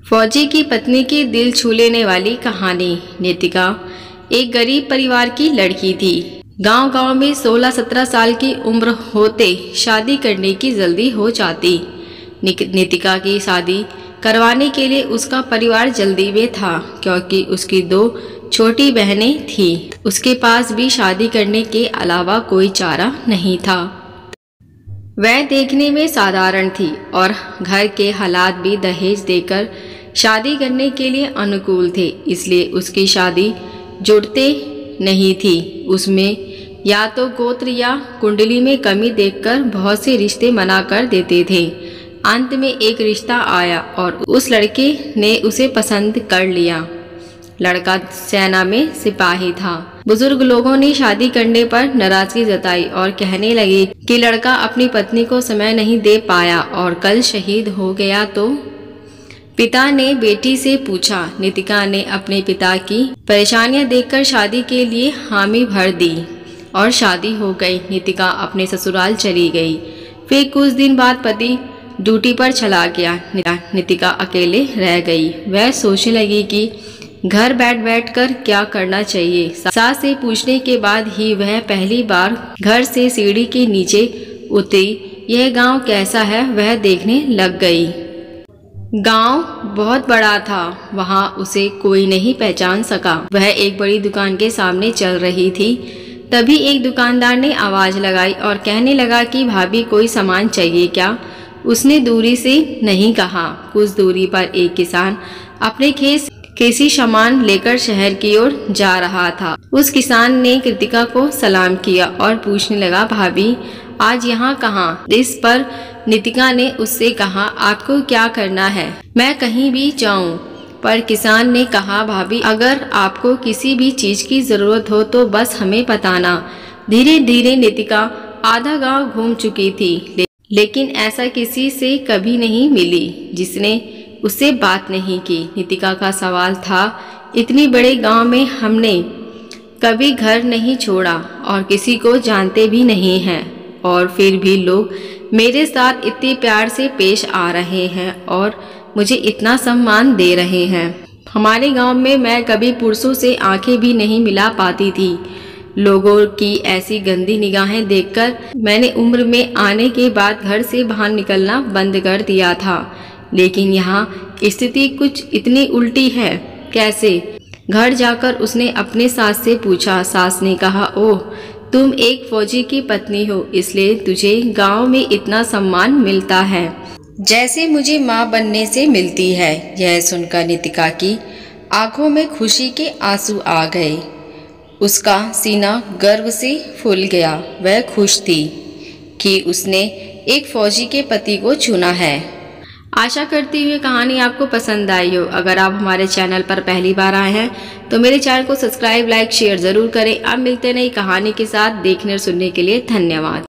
फौजी की पत्नी की दिल छू लेने वाली कहानी। नितिका एक गरीब परिवार की लड़की थी। गांव-गांव में 16-17 साल की उम्र होते शादी करने की जल्दी हो जाती। नितिका की शादी करवाने के लिए उसका परिवार जल्दी में था, क्योंकि उसकी 2 छोटी बहनें थीं। उसके पास भी शादी करने के अलावा कोई चारा नहीं था। वह देखने में साधारण थी और घर के हालात भी दहेज देकर शादी करने के लिए अनुकूल थे, इसलिए उसकी शादी जुड़ते नहीं थी। उसमें या तो गोत्र या कुंडली में कमी देखकर बहुत से रिश्ते मना कर देते थे। अंत में एक रिश्ता आया और उस लड़के ने उसे पसंद कर लिया। लड़का सेना में सिपाही था। बुजुर्ग लोगों ने शादी करने पर नाराजगी जताई और कहने लगे कि लड़का अपनी पत्नी को समय नहीं दे पाया और कल शहीद हो गया तो। पिता ने बेटी से पूछा। नितिका ने अपने पिता की परेशानियां देखकर शादी के लिए हामी भर दी और शादी हो गई। नितिका अपने ससुराल चली गई। फिर कुछ दिन बाद पति ड्यूटी पर चला गया। नितिका अकेले रह गई। वह सोचने लगी कि घर बैठ कर क्या करना चाहिए। सास से पूछने के बाद ही वह पहली बार घर से सीढ़ी के नीचे उतरी। यह गांव कैसा है वह देखने लग गई। गांव बहुत बड़ा था, वहां उसे कोई नहीं पहचान सका। वह एक बड़ी दुकान के सामने चल रही थी, तभी एक दुकानदार ने आवाज लगाई और कहने लगा कि भाभी कोई सामान चाहिए क्या? उसने दूरी से नहीं कहा। कुछ दूरी पर एक किसान अपने खेत कृषि सामान लेकर शहर की ओर जा रहा था। उस किसान ने कृतिका को सलाम किया और पूछने लगा, भाभी आज यहाँ कहाँ? इस पर नितिका ने उससे कहा, आपको क्या करना है? मैं कहीं भी जाऊं। पर किसान ने कहा, भाभी अगर आपको किसी भी चीज की जरूरत हो तो बस हमें बताना। धीरे धीरे नितिका आधा गांव घूम चुकी थी, लेकिन ऐसा किसी से कभी नहीं मिली जिसने उससे बात नहीं की। नितिका का सवाल था, इतनी बड़े गांव में हमने कभी घर नहीं छोड़ा और किसी को जानते भी नहीं हैं, और फिर भी लोग मेरे साथ इतने प्यार से पेश आ रहे हैं और मुझे इतना सम्मान दे रहे हैं। हमारे गांव में मैं कभी पुरुषों से आंखें भी नहीं मिला पाती थी। लोगों की ऐसी गंदी निगाहें देखकर मैंने उम्र में आने के बाद घर से बाहर निकलना बंद कर दिया था। लेकिन यहाँ स्थिति कुछ इतनी उल्टी है, कैसे? घर जाकर उसने अपने सास से पूछा। सास ने कहा, ओह तुम एक फौजी की पत्नी हो, इसलिए तुझे गांव में इतना सम्मान मिलता है जैसे मुझे माँ बनने से मिलती है। यह सुनकर नितिका की आंखों में खुशी के आंसू आ गए। उसका सीना गर्व से फूल गया। वह खुश थी कि उसने एक फौजी के पति को चुना है। आशा करती हूँ कहानी आपको पसंद आई हो। अगर आप हमारे चैनल पर पहली बार आए हैं तो मेरे चैनल को सब्सक्राइब, लाइक, शेयर जरूर करें। अब मिलते नई कहानी के साथ। देखने और सुनने के लिए धन्यवाद।